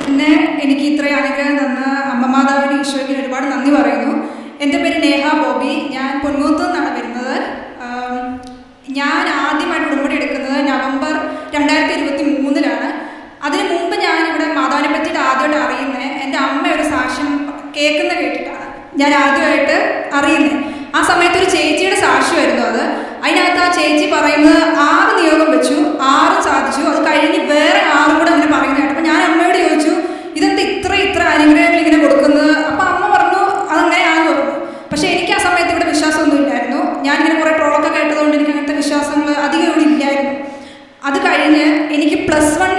പിന്നെ എനിക്ക് ഇത്രയും അനുഗ്രഹം തന്ന അമ്മമാതാവിന് ഈശോയ്ക്ക് ഒരുപാട് നന്ദി പറയുന്നു. എൻ്റെ പേര് നേഹ ബോബി. ഞാൻ പൊൻകുന്നത്ത് നിന്നാണ് വരുന്നത്. ഞാൻ ആദ്യമായിട്ട് ഉടമ്പടി എടുക്കുന്നത് നവംബർ 2023 അതിന് മുമ്പ് ഞാനിവിടെ മാതാവിനെ പറ്റിയിട്ട് ആദ്യമായിട്ട് അറിയുന്നത് എൻ്റെ അമ്മ ഒരു സാക്ഷ്യം കേട്ടിട്ടാണ് ഞാൻ ആദ്യമായിട്ട് അറിയുന്നത്. ആ സമയത്ത് ഒരു ചേച്ചിയുടെ സാക്ഷ്യമായിരുന്നു അത്. അതിനകത്ത് ആ ചേച്ചി പറയുന്നത് 6 നിയോഗം വെച്ചു, 6 സാധിച്ചു. അത് കഴിഞ്ഞ് വേറെ 6 കൂടെ അങ്ങനെ പറയുന്നതായിട്ട്. അപ്പം ഞാൻ അമ്മയോട് ചോദിച്ചു, ഇതെന്താ ഇത്ര അനുഗ്രഹങ്ങൾ ഇങ്ങനെ കൊടുക്കുന്നത്? അപ്പം അമ്മ പറഞ്ഞു അതങ്ങനെയാണെന്ന് പറഞ്ഞു. പക്ഷേ എനിക്ക് ആ സമയത്ത് ഇവിടെ വിശ്വാസമൊന്നും ഇല്ലായിരുന്നു. ഞാനിങ്ങനെ കുറേ ട്രോളൊക്കെ കേട്ടതുകൊണ്ട് എനിക്ക് അങ്ങനത്തെ വിശ്വാസങ്ങൾ അധികം ഇവിടെ ഇല്ലായിരുന്നു. അത് കഴിഞ്ഞ് എനിക്ക് +1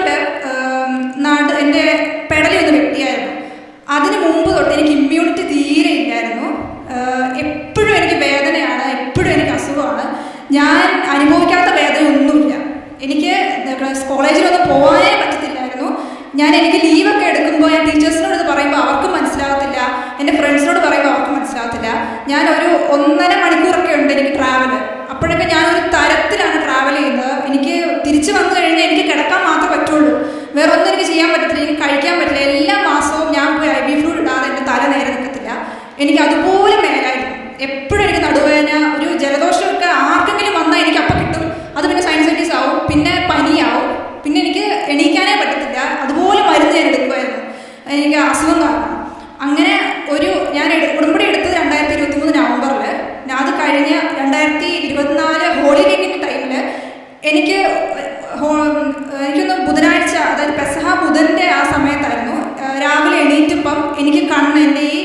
എൻ്റെ പെടലി ഒന്ന് വെട്ടിയായിരുന്നു. അതിന് മുമ്പ് തൊട്ട് എനിക്ക് ഇമ്മ്യൂണിറ്റി തീരെ ഇല്ലായിരുന്നു. എപ്പോഴും എനിക്ക് വേദനയാണ്, എപ്പോഴും എനിക്ക് അസുഖമാണ്. ഞാൻ അനുഭവിക്കാത്ത വേദനയൊന്നുമില്ല. എനിക്ക് കോളേജിലൊന്നും പോകാനേ പറ്റത്തില്ലായിരുന്നു. എനിക്ക് ലീവൊക്കെ എടുക്കുമ്പോൾ ഞാൻ ടീച്ചേഴ്സിനോട് ഇത് പറയുമ്പോൾ അവർക്ക് മനസ്സിലാകത്തില്ല, എൻ്റെ ഫ്രണ്ട്സിനോട് പറയുമ്പോൾ അവർക്ക് മനസ്സിലാകത്തില്ല. ഞാൻ ഒരു 1.5 മണിക്കൂറൊക്കെ ഉണ്ട് എനിക്ക് ട്രാവൽ. അപ്പോഴൊക്കെ ഞാനൊരു തരത്തിലാണ് ട്രാവൽ ചെയ്യുന്നത്. എനിക്ക് തിരിച്ചു വന്നു കഴിഞ്ഞാൽ എനിക്ക് കിടക്കാൻ മാത്രമേ പറ്റുള്ളൂ, വേറെ ഒന്നും എനിക്ക് ചെയ്യാൻ പറ്റത്തില്ല, എനിക്ക് കഴിക്കാൻ പറ്റില്ല. എല്ലാ മാസവും ഞാൻ പോയി IV ഫ്ലൂയിഡ് ഇടാതെ എൻ്റെ തല നേരെ നിൽക്കത്തില്ല. എനിക്ക് അതുപോലെ മേലായിരുന്നു. എപ്പോഴും എനിക്ക് നടുവേദന, ഒരു ജലദോഷമൊക്കെ ആർക്കെങ്കിലും വന്നാൽ എനിക്ക് അപ്പം കിട്ടും. അത് പിന്നെ സൈനസൈറ്റിസ് ആവും, പിന്നെ പനിയാവും, പിന്നെ എനിക്ക് എണീക്കാനേ പറ്റത്തില്ല. അതുപോലെ മരുന്ന് ഞാൻ എടുക്കുമായിരുന്നു എനിക്ക് അസുഖം കാരണം. അങ്ങനെ ഞാൻ ഉടമ്പടി എടുത്തത് 2023 നവംബറിൽ. അത് കഴിഞ്ഞ് 2024 ഹോളി വീക്കിൻ്റെ ടൈമിൽ എനിക്കൊന്ന് ബുധനാഴ്ച, അതായത് പെസഹ ബുധൻ്റെ ആ സമയത്തായിരുന്നു. രാവിലെ എണീറ്റപ്പം എനിക്ക് എൻ്റെ ഈ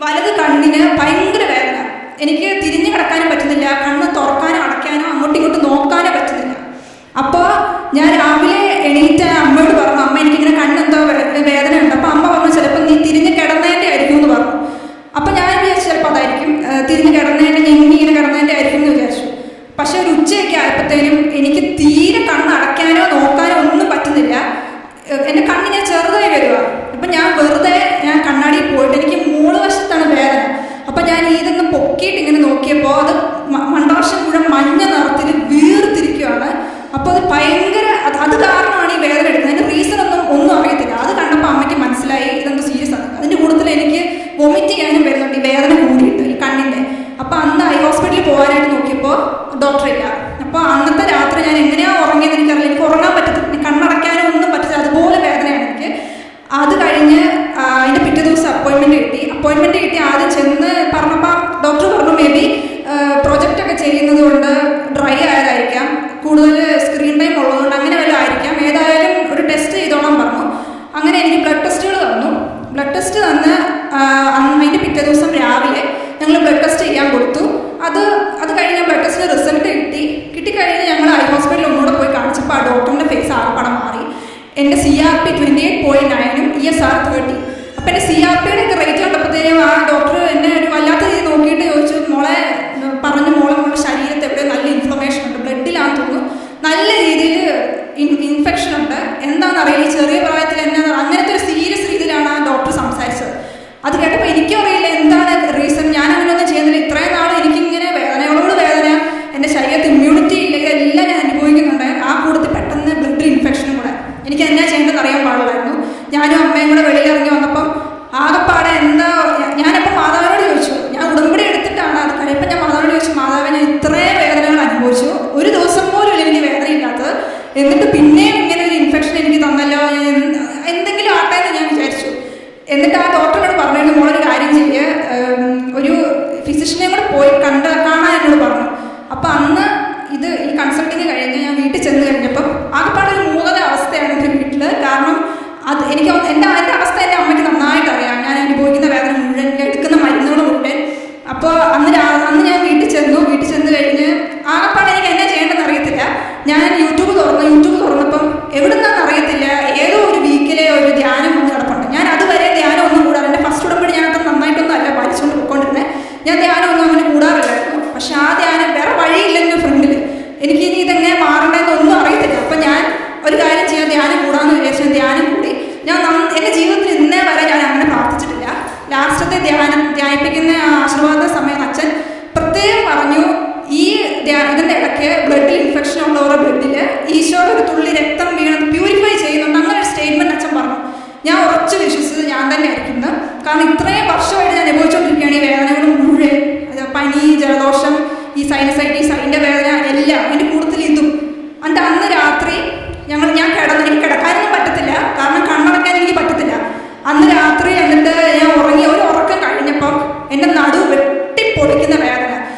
വലത് കണ്ണിന് ഭയങ്കര വേദന. എനിക്ക് തിരിഞ്ഞു കിടക്കാനും പറ്റുന്നില്ല, കണ്ണ് തുറക്കാനോ അടയ്ക്കാനോ അങ്ങോട്ടും ഇങ്ങോട്ടും നോക്കാനോ പറ്റുന്നില്ല. അപ്പോൾ ഞാൻ രാവിലെ എണീറ്റ അമ്മയോട് പറഞ്ഞു, അമ്മ എനിക്കിങ്ങനെ കണ്ണെന്തോ വേദന ഉണ്ട്. അപ്പോൾ അമ്മ പറഞ്ഞു ചിലപ്പോൾ നീ തിരിഞ്ഞ് കിടന്നതിൻ്റെ ആയിരിക്കും എന്ന് പറഞ്ഞു. അപ്പോൾ ഞാൻ വിചാരിച്ചു ചിലപ്പോൾ അതായിരിക്കും, തിരിഞ്ഞ് കിടന്നതിൻ്റെ ഞെങ്ങി ഇങ്ങനെ കിടന്നതിൻ്റെ ആയിരിക്കും എന്ന് വിചാരിച്ചു. പക്ഷെ ഒരു ഉച്ചയൊക്കെ ആയപ്പോഴത്തേനും എനിക്ക് തീരെ കണ്ണ് അടയ്ക്കാനോ നോക്കാനോ ഒന്നും പറ്റുന്നില്ല. എൻ്റെ കണ്ണിങ്ങനെ ചെറുതായി വരിക. അപ്പം ഞാൻ കണ്ണാടിയിൽ പോയിട്ട് എനിക്ക് മൂള് വശത്താണ് വേദന. അപ്പം ഞാൻ ഇതൊന്ന് പൊക്കിയിട്ട് ഇങ്ങനെ നോക്കിയപ്പോൾ അത് മണ്ടാശം മുഴുവൻ മഞ്ഞ നിറത്തിൽ വീർത്തിരിക്കുകയാണ്. അപ്പോൾ അത് ഭയങ്കര, അത് കാരണമാണ് ഈ വേദന എടുക്കുന്നത്. അതിൻ്റെ റീസൺ ഒന്നും അറിയത്തില്ല. അത് കണ്ടപ്പോൾ അമ്മയ്ക്ക് മനസ്സിലായി ഇതെന്തോ സീരിയസ് ആണ്. അതിൻ്റെ കൂടുതൽ എനിക്ക് വൊമിറ്റ് ചെയ്യാനും വരുന്നുണ്ട് ഈ വേദന കൂടിയിട്ട് ഈ കണ്ണിൻ്റെ. അപ്പോൾ അന്ന് ഐ ഹോസ്പിറ്റലിൽ പോകാനായിട്ട് നോക്കിയപ്പോൾ ഡോക്ടറില്ല. അപ്പോൾ അന്നത്തെ രാത്രി ഞാൻ എങ്ങനെയാണ് ഉറങ്ങിയത് എനിക്കറിയില്ല. എനിക്ക് ഉറങ്ങാൻ പറ്റത്തില്ല, കണ്ണടയ്ക്കാനോ ഒന്നും പറ്റില്ല, അതുപോലെ വേദനയാണ് എനിക്ക്. അത് കഴിഞ്ഞ് അതിൻ്റെ പിറ്റേ ദിവസം അപ്പോയിൻമെൻറ്റ് കിട്ടി. ആദ്യം ചെന്ന് പറഞ്ഞപ്പോൾ ഡോക്ടർ പറഞ്ഞു മേ ബി പ്രൊജക്റ്റൊക്കെ ചെയ്യുന്നത് കൊണ്ട് ഡ്രൈ ആയതായിരിക്കാം, കൂടുതൽ സ്ക്രീൻ ടൈം ഉള്ളതുകൊണ്ട് അങ്ങനെ വല്ലതും ആയിരിക്കാം, ഏതായാലും ഒരു ടെസ്റ്റ് ചെയ്തോളാൻ പറഞ്ഞു. അങ്ങനെ എനിക്ക് ബ്ലഡ് ടെസ്റ്റുകൾ തന്നു. ബ്ലഡ് ടെസ്റ്റ് തന്ന് അതിൻ്റെ പിറ്റേ ദിവസം രാവിലെ ഞങ്ങൾ ബ്ലഡ് ടെസ്റ്റ് ചെയ്യാൻ കൊടുത്തു. അത് കഴിഞ്ഞ് ബ്ലഡ് ടെസ്റ്റിന് റിസൾട്ട് കിട്ടിക്കഴിഞ്ഞ് ഞങ്ങൾ ഐ ഹോസ്പിറ്റലിൽ ഒന്നുകൂടെ പോയി കാണിച്ചപ്പോൾ ആ ഡോക്ടറിൻ്റെ ഫേസ് ആകപ്പാടെ മാറി. എൻ്റെ CRP 28.9 ESR 30. അപ്പം എൻ്റെ CRPയുടെ ഒക്കെ റേറ്റ് കണ്ടപ്പോഴത്തേനും ആ ഡോക്ടർ എന്നെ ഒരു വല്ലാത്ത രീതി നോക്കിയിട്ട് ചോദിച്ചു, മോളെ ശരീരത്തിൽ എവിടെ നല്ല ഇൻഫ്ലമേഷൻ ഉണ്ട്, ബ്ലഡിലാന്ന് തോന്നുന്നു, നല്ല രീതിയിൽ ഇൻഫെക്ഷൻ ഉണ്ട്, എന്താണെന്നറിയില്ല, ചെറിയ പ്രായത്തിൽ അങ്ങനത്തെ ഒരു സീരിയസ് രീതിയിലാണ് ആ ഡോക്ടർ സംസാരിച്ചത്. അത് കേട്ടപ്പോൾ എനിക്കും അറിയില്ല എന്താണ് റീസൺ. ഞാൻ അങ്ങനെയൊന്നും ചെയ്യുന്നില്ല. ഇത്രയും നാൾ എനിക്കിങ്ങനെ വേദനകളോട് വേദന, എൻ്റെ ശരീരത്തിൽ ഇമ്മ്യൂണിറ്റി ഇല്ല, ഇതെല്ലാം ഞാൻ അനുഭവിക്കുന്നുണ്ട്. ആ കൂട്ടത്തിൽ പെട്ടെന്ന് ബ്ലഡ് ഇൻഫെക്ഷനും കൂടെ. എനിക്ക് എന്നാ ചെയ്യേണ്ടതെന്ന് അറിയാൻ പാടില്ലായിരുന്നു. ഞാനും അമ്മയും കൂടെ വെളിയിലിറങ്ങി വന്നപ്പം ആകെപ്പാടെ ഞാനപ്പോൾ മാതാവിനോട് ചോദിച്ചു, ഞാൻ ഉടമ്പടി എടുത്തിട്ടാണ് അത് കഴിയപ്പോൾ ഞാൻ മാതാവിനോട് ചോദിച്ചു, മാതാവെ ഞാൻ ഇത്രയും വേദനകൾ അനുഭവിച്ചു, ഒരു ദിവസം പോലും എനിക്ക് വേദനയില്ലാത്തത്, എന്നിട്ട് പിന്നെയും ഇങ്ങനെ ഒരു ഇൻഫെക്ഷൻ എനിക്ക് തന്നല്ലോ, എന്തെങ്കിലും ആട്ടെ എന്ന് ഞാൻ വിചാരിച്ചു. എന്നിട്ട് ആ ഡോക്ടറിനോട് പറഞ്ഞു, മോളൊരു കാര്യം ചെയ്യുക, ഒരു ഫിസിഷ്യനെ കൂടെ പോയി കാണാൻ എന്നോട് പറഞ്ഞു. അപ്പം അന്ന് ഈ കൺസൾട്ടിങ് കഴിഞ്ഞ് ഞാൻ വീട്ടിൽ ചെന്ന് കഴിഞ്ഞപ്പം ആകെപ്പാടെ ഒരു മൂകത അവസ്ഥയാണ് എൻ്റെ വീട്ടിൽ. കാരണം എൻ്റെ അവസ്ഥ എൻ്റെ അമ്മയ്ക്ക് നന്നായിട്ട് അറിയാം. ഞാൻ അനുഭവിക്കുന്ന വേദന മുഴുവൻ, എടുക്കുന്ന മരുന്നുകൾ മുഴുവൻ. അപ്പോൾ അന്ന് ഞാൻ വീട്ടിൽ ചെന്ന് കഴിഞ്ഞ് ആകെപ്പാടെ എനിക്ക് എന്നാ ചെയ്യേണ്ടതെന്ന് അറിയത്തില്ല. ഞാൻ യൂട്യൂബ് തുറന്നപ്പം എവിടുന്നാന്ന് അറിയത്തില്ല, ഏതോ ഒരു വീക്കിലെ ഒരു ധ്യാനം വന്ന് കിടപ്പുണ്ട്. ഞാൻ അതുവരെ ധ്യാനം ഒന്നും കൂടാറ്, എൻ്റെ ഫസ്റ്റ് ഉടമ്പടി ഞാൻ അത്ര നന്നായിട്ടൊന്നും അല്ല പഠിച്ചുകൊണ്ട് പോയിക്കൊണ്ടിരുന്നത്. ഞാൻ ധ്യാനം ഒന്നും അങ്ങനെ കൂടാറില്ലായിരുന്നു. പക്ഷെ ആ ധ്യാനം വേറെ വഴിയില്ലെൻ്റെ ഫ്രണ്ടിൽ, എനിക്ക് ഇനി ഇതെങ്ങനെ മാറണമെന്നൊന്നും അറിയത്തില്ല. അപ്പം ഞാൻ ഒരു കാര്യം ചെയ്യാൻ ധ്യാനം കൂടാമെന്ന് വിചാരിച്ചു. ധ്യാനം കൂടി. എൻ്റെ ജീവിതത്തിൽ ഇന്നേ വരെ ഞാൻ അങ്ങനെ പ്രാർത്ഥിച്ചിട്ടില്ല. ലാസ്റ്റത്തെ ധ്യാനിപ്പിക്കുന്ന ആശീർവാദ സമയം അച്ഛൻ പ്രത്യേകം പറഞ്ഞു, ഇതിൻ്റെ ഇടയ്ക്ക് ബ്ലഡിൽ ഇൻഫെക്ഷൻ ഉള്ളവരുടെ ബ്ലഡിൽ ഈശോയുടെ ഒരു തുള്ളി രക്തം വീണ് പ്യൂരിഫൈ ചെയ്യുന്നുണ്ട്, അങ്ങനെ ഒരു സ്റ്റേറ്റ്മെൻറ്റ് അച്ഛൻ പറഞ്ഞു. ഞാൻ ഉറച്ചു വിശ്വസിച്ചത് ഞാൻ തന്നെ ആയിരിക്കുന്നു. കാരണം ഇത്രയും വർഷമായിട്ട് ഞാൻ അനുഭവിച്ചുകൊണ്ടിരിക്കുകയാണ് ഈ വേദനകൾ മുഴുവൻ. പനി, ജലദോഷം, ഈ സൈനസൈറ്റിസ്, അതിൻ്റെ വേദന എല്ലാം എൻ്റെ കൂടുതൽ ഇതും. എന്നിട്ട് അന്ന് രാത്രി ഞാൻ കിടന്നു. എനിക്ക് കിടക്കാനൊന്നും പറ്റത്തില്ല, കാരണം കണ്ണടക്കാൻ എനിക്ക് പറ്റത്തില്ല. അന്ന് രാത്രി എന്നിട്ട് ഞാൻ ഉറങ്ങി. ഒരു ഉറക്കം കഴിഞ്ഞപ്പം എൻ്റെ നടുവ് വെട്ടിപ്പൊളിക്കുന്ന വേദന.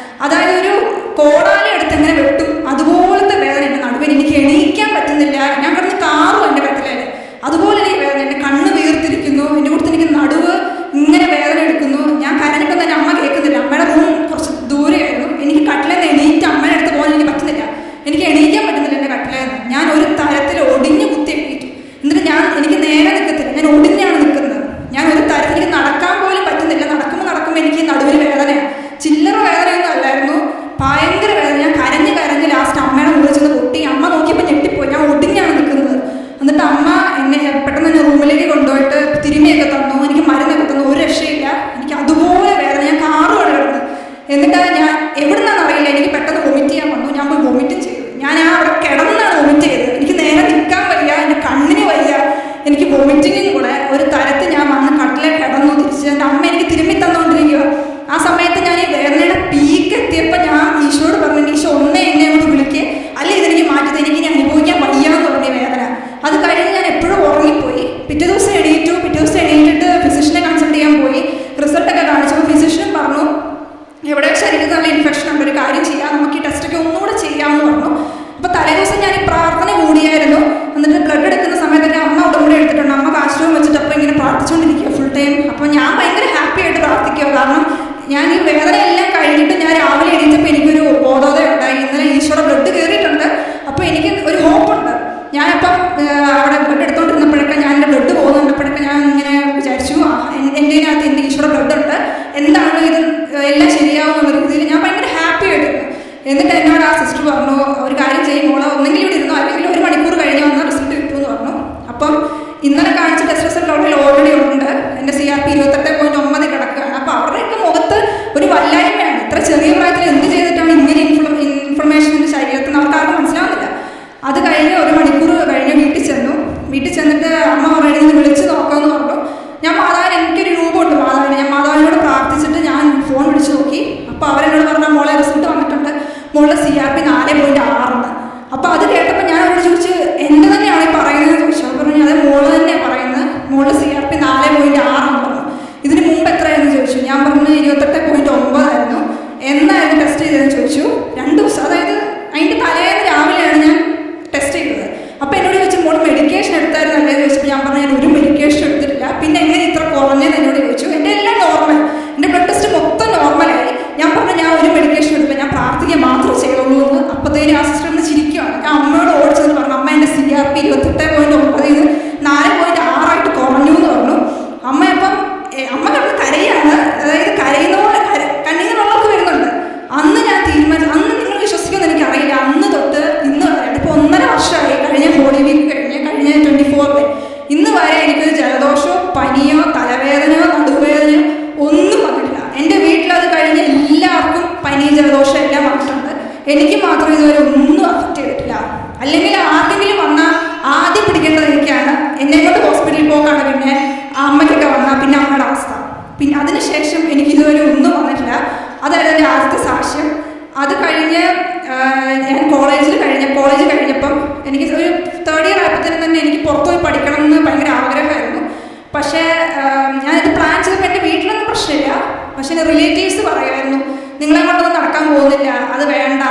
അതായത് ഒരു കോടാലി എടുത്ത് എങ്ങനെ വെട്ടും അതുപോലത്തെ വേദന എൻ്റെ നടുവിന്. എനിക്ക് എണീക്കാൻ പറ്റുന്നില്ല. ഞാൻ കിടന്ന് കാറും എൻ്റെ കട്ടിലേൽ. അതുപോലെ എനിക്ക് വേദന. എൻ്റെ കണ്ണ് വീർത്തിരിക്കുന്നു. എൻ്റെ കൂടുതൽ എനിക്ക് നടുവ് ഇങ്ങനെ വേദന എടുക്കുന്നു. ഞാൻ കരഞ്ഞിട്ടൊന്നും എൻ്റെ അമ്മ കേൾക്കുന്നില്ല. അമ്മയുടെ റൂം കുറച്ച് ദൂരെയായിരുന്നു. എനിക്ക് കട്ടിലേന്ന് എണീറ്റ് അമ്മയുടെ അടുത്ത് പോകാൻ എനിക്ക് പറ്റുന്നില്ല. എനിക്ക് എണീക്കാൻ പറ്റുന്നില്ല എൻ്റെ കട്ടിലേന്ന്. ഞാൻ ഒരു തരത്തിൽ ഒടിഞ്ഞു കുത്തി എണീറ്റു. എന്നിട്ട് എനിക്ക് നേരെ നിൽക്കത്തില്ല, ഞാൻ ഒടിഞ്ഞാണ് നിൽക്കുന്നത്. ഞാൻ ഒരു തരത്തിൽ എനിക്ക് നടക്കാൻ പോലും പറ്റുന്നില്ല. നടക്കുമ്പോൾ എനിക്ക് നടുവിൽ വേദനയാണ്. ചില്ലറ വേദനയൊന്നും അല്ലായിരുന്നു, ഭയങ്കര വേദന. ഞാൻ കരഞ്ഞ് ലാസ്റ്റ് അമ്മയുടെ മുകളിൽ ചെന്ന് പൊട്ടി. അമ്മ നോക്കിയപ്പോൾ ഞെട്ടിപ്പോയി, ഞാൻ ഒടിഞ്ഞാണ് നിൽക്കുന്നത്. എന്നിട്ട് അമ്മ എന്നെ പെട്ടെന്ന് തന്നെ റൂമിലേക്ക് കൊണ്ടുപോയിട്ട് തിരുമിയൊക്കെ തന്നു, എനിക്ക് മരുന്നൊക്കെ തന്നു. ഒരു രക്ഷയില്ല, എനിക്ക് അതുപോലെ വേദന. ഞാൻ കാറുമാണ് കിടന്നത്. എന്നിട്ട് ഞാൻ എവിടുന്നാന്ന് അറിയില്ല, എനിക്ക് പെട്ടെന്ന് വൊമിറ്റ് ചെയ്യാൻ വന്നു. ഞാൻ പോയി വൊമിറ്റും ചെയ്തു. ഞാൻ അവിടെ കിടന്നാണ് വൊമിറ്റ് ചെയ്തത്. എനിക്ക് നേരെ നിൽക്കാൻ വയ്യ, എൻ്റെ കണ്ണിന് വയ്യ, എനിക്ക് വൊമിറ്റിങ്ങും കൂടെ. ഒരു തരത്തിൽ ഞാൻ വന്ന് കട്ടിലെ കിടന്നു തിരിച്ച്. എൻ്റെ അമ്മ എനിക്ക് തിരുമ്മി തന്നുകൊണ്ടിരിക്കുക. ആ സമയത്ത് ഞാൻ ഈ വേദനയുടെ പീക്ക് എത്തിയപ്പോൾ ഞാൻ ഈശോയോട് പറഞ്ഞു, ഈശോ ഒന്നേ എന്നെ കൊണ്ട് വിളിക്കുക, അല്ലെ ഇതെനിക്ക് മാറ്റി, എനിക്ക് ഇനി അനുഭവിക്കാൻ വയ്യാന്ന് പറഞ്ഞ വേദന. അത് കഴിഞ്ഞ് ഞാൻ എപ്പോഴും ഉറങ്ങിപ്പോയി. പിറ്റേ ദിവസം എണീറ്റിട്ട് ഫിസിഷ്യനെ കൺസൾട്ട് ചെയ്യാൻ പോയി. റിസൾട്ടൊക്കെ കാണിച്ചപ്പോൾ ഫിസിഷ്യനും പറഞ്ഞു, എവിടെ ശരീരത്തിൽ നല്ല ഇൻഫെക്ഷൻ ഉണ്ട്, ഒരു കാര്യം ചെയ്യാം, നമുക്ക് ഈ ടെസ്റ്റൊക്കെ ഒന്നുകൂടെ ചെയ്യാമെന്ന് പറഞ്ഞു. അപ്പോൾ തലേദിവസം ഞാൻ ഈ പ്രാർത്ഥന കൂടിയായിരുന്നു. എന്നിട്ട് ബ്ലഡ് എടുക്കുന്ന സമയത്ത് എൻ്റെ അമ്മ ഉടമ്പടി എടുത്തിട്ടുണ്ട്. അമ്മ കാശ്രൂം വെച്ചിട്ട് അപ്പോൾ ഇങ്ങനെ പ്രാർത്ഥിച്ചുകൊണ്ടിരിക്കുക ഫുൾ ടൈം. അപ്പോൾ ഞാൻ ഭയങ്കര ഹാപ്പി ആയിട്ട് പ്രാർത്ഥിക്കുക. കാരണം ഞാൻ ഈ വേദന എല്ലാം കഴിഞ്ഞിട്ട് ഞാൻ രാവിലെ എണീറ്റപ്പോൾ എനിക്കൊരു ബോധോദയം ഉണ്ടായി. ഇന്നലെ ഈശോയുടെ ബ്ലഡ് കയറിയിട്ടുണ്ട്, അപ്പോൾ എനിക്ക് ഒരു ഹോപ്പുണ്ട്. ഞാനിപ്പം അവിടെ ബ്ലഡ് എടുത്തോണ്ടിരുന്നപ്പോഴൊക്കെ ഞാൻ എൻ്റെ ബ്ലഡ് പോകുന്നുണ്ടപ്പോഴൊക്കെ ഞാൻ ഇങ്ങനെ വിചാരിച്ചു, എൻ്റെ അകത്ത് എൻ്റെ ഈശോയുടെ ബ്ലഡ് ഉണ്ട്, എന്താണ് ഇത് എല്ലാം ശരിയാവുന്ന രീതിയിൽ ഞാൻ ഭയങ്കര ഹാപ്പി ആയിട്ടിരുന്നു. എന്നിട്ട് എന്നോട് ആ സിസ്റ്റർ പറഞ്ഞു, ഒരു കാര്യം ചെയ്യുമ്പോൾ ഒന്നെങ്കിലും ഇവിടെ ഇരുന്നോ, അല്ലെങ്കിൽ 1 മണിക്കൂർ കഴിഞ്ഞ് വന്നാൽ റിസൾട്ട് കിട്ടുമെന്ന് പറഞ്ഞു. അപ്പം ഇന്നലെ കാണിച്ച ടെസ്റ്റ് റിസൾട്ട് ഓൾറെഡി ഉണ്ട്. എൻ്റെ CRP 28.9 കിടക്കുകയാണ്. അപ്പോൾ അവരുടെയൊക്കെ മുഖത്ത് ഒരു വല്ലായ്മയാണ്. ഇത്ര ചെറിയ പ്രായത്തിൽ എന്ത് ചെയ്തിട്ടാണ് ഇങ്ങനെ ഇൻഫർമേഷൻ ശരീരത്തിൽ നിന്ന് അവർക്കാർക്കും മനസ്സിലാവുന്നില്ല. അത് കഴിഞ്ഞ് 1 മണിക്കൂർ കഴിഞ്ഞ് വീട്ടിൽ ചെന്നിട്ട് അമ്മ പറയുന്നത് വിളിച്ച് നോക്കാമെന്ന് പറഞ്ഞു. ഞാൻ മാതാവിന്, എനിക്കൊരു രൂപമുണ്ട് മാതാവിന്, ഞാൻ മാതാവിനോട് പ്രാർത്ഥിച്ചിട്ട് ഞാൻ ഫോൺ വിളിച്ച് നോക്കി. അപ്പോൾ അവരെന്നോട് പറഞ്ഞാൽ മോളെ റിസൾട്ട് വന്നിട്ടുണ്ട്, മോളുടെ CRP 4.6. അപ്പോൾ അത് കേട്ടപ്പോൾ ഞാൻ അവരോട് ചോദിച്ചു, എൻ്റെ തന്നെയാണ് ഈ പറയുന്നത് ചോദിച്ചു. അവർ പറഞ്ഞു, അതെ മോള് തന്നെയാണ് പറയുന്നത്, മോളുടെ CRP 4.6 പറഞ്ഞു. ഇതിന് മുമ്പ് എത്രയായിരുന്നു ചോദിച്ചു. ഞാൻ പറഞ്ഞു 28.9 ആയിരുന്നു. എന്നായിരുന്നു ടെസ്റ്റ് ചെയ്തതെന്ന് ചോദിച്ചു. 2 ദിവസം, അതായത് അതിൻ്റെ തലേന്ന് രാവിലെയാണ് ഞാൻ ടെസ്റ്റ് ചെയ്തത്. അപ്പോൾ എന്നോട് ചോദിച്ചു, മോൾ മെഡിക്കേഷൻ എടുത്തായിരുന്നു അല്ലേ ചോദിച്ചപ്പോൾ ഞാൻ പറഞ്ഞു, ഞാൻ ഒരു മെഡിക്കേഷൻ എടുത്തിട്ടില്ല. പിന്നെ എങ്ങനെ ഇത്ര കുറഞ്ഞതെന്ന് എന്നോട് ചോദിച്ചു. എൻ്റെ എല്ലാം നോർമൽ, എൻ്റെ ബ്ലഡ് ടെസ്റ്റ് മൊത്തം നോർമലായി. ഞാൻ പറഞ്ഞു, ഞാൻ ഒരു മെഡിക്കേഷൻ എടുത്തില്ല, ഞാൻ പ്രാർത്ഥിക്കുക മാത്രമേ ചെയ്യുള്ളൂ എന്ന്. അപ്പോഴത്തേനും ആ സിസ്റ്റർ ഒന്ന് ചിരിക്കുകയാണ്. ഞാൻ അമ്മയോട് ഓടിച്ചെന്ന് പറഞ്ഞു, അമ്മ എൻ്റെ CRP 28.9 4.6 കുറഞ്ഞു എന്ന് പറഞ്ഞു. അമ്മ കിടന്ന് കരയാണ്. അതായത് കരയുന്നപോലെ കണ്ണീര് വെള്ളമൊക്കെ വരുന്നുണ്ട്. അന്ന് ഞാൻ തീരുമാനിച്ചു, അന്ന് നിങ്ങൾ വിശ്വസിക്കുമെന്ന് എനിക്കറിയില്ല, അന്ന് തൊട്ട് ഇന്ന് വരെ, ഇപ്പോൾ 1.5 വർഷമായി, കഴിഞ്ഞ ഹോളി വീക്ക് കഴിഞ്ഞ് കഴിഞ്ഞ 24 ഇന്ന് വരെ എനിക്കൊരു ജലദോഷമോ പനിയോ തലവേദനയോ നടുവേദനയോ ഒന്നും വന്നിട്ടില്ല. എൻ്റെ വീട്ടിലത് കഴിഞ്ഞ് എല്ലാവർക്കും പനി ജലദോഷം എല്ലാം വന്നിട്ടുണ്ട്. എനിക്ക് മാത്രം ഇതുവരെ ഒന്നും അഫക്റ്റ് ചെയ്തിട്ടില്ല. അല്ലെങ്കിൽ ആർക്കെങ്കിലും വന്നാൽ ആദ്യം പിടിക്കേണ്ടത് എനിക്കാണ്. എന്നെ കൊണ്ട് ഹോസ്പിറ്റലിൽ പോകാണ്, പിന്നെ അമ്മയ്ക്കൊക്കെ വന്നാൽ പിന്നെ അമ്മയുടെ അവസ്ഥ. പിന്നെ അതിനുശേഷം എനിക്കിതുവരെ ഒന്നും വന്നിട്ടില്ല. അതായത് എൻ്റെ ആദ്യത്തെ സാക്ഷ്യം. അത് കഴിഞ്ഞ് ഞാൻ കോളേജ് കഴിഞ്ഞപ്പം എനിക്ക് ഒരു 3rd ഇയർ ആയപ്പോഴത്തേനും തന്നെ എനിക്ക് പുറത്തുപോയി പഠിക്കണം എന്ന് ഭയങ്കര ആഗ്രഹമായിരുന്നു. പക്ഷേ ഞാനിത് പ്ലാൻ ചെയ്തപ്പോൾ എൻ്റെ വീട്ടിലൊന്നും പ്രശ്നമില്ല. പക്ഷേ എൻ്റെ റിലേറ്റീവ്സ് പറയുമായിരുന്നു, നിങ്ങളെ കൊണ്ടൊന്നും നടക്കാൻ പോകുന്നില്ല, അത് വേണ്ട,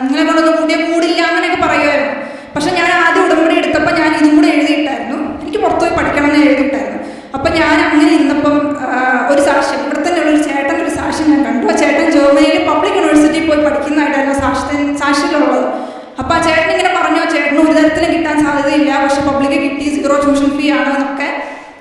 നിങ്ങളെ കൊണ്ടൊന്നും കൂടില്ല അങ്ങനെയൊക്കെ പറയുമായിരുന്നു. പക്ഷെ ഞാൻ ആദ്യം ഉടമ്പടി എടുത്തപ്പോൾ ഞാൻ ഇതും കൂടെ എഴുതിയിട്ടായിരുന്നു, എനിക്ക് പുറത്തുപോയി പഠിക്കണം എന്ന് എഴുതിയിട്ടായിരുന്നു. അപ്പം ഞാൻ അങ്ങനെ ഇരുന്നപ്പം ഒരു സാക്ഷ്യം, ഇവിടെ തന്നെ ഉള്ളൊരു ചേട്ടൻ്റെ ഒരു സാക്ഷ്യം ഞാൻ കണ്ടു. ആ ചേട്ടൻ ജർമ്മനിയിൽ പബ്ലിക് യൂണിവേഴ്സിറ്റിയിൽ പോയി പഠിക്കുന്നതായിട്ടായിരുന്നു സാക്ഷ്യത്തിലുള്ളത്. അപ്പോൾ ആ ചേട്ടൻ ഇങ്ങനെ പറഞ്ഞു, ചേട്ടന് ഒരു തരത്തിലും കിട്ടാൻ സാധ്യതയില്ല, പക്ഷെ പബ്ലിക്ക് കിട്ടി, 0 ട്യൂഷൻ ഫീ ആണ് എന്നൊക്കെ.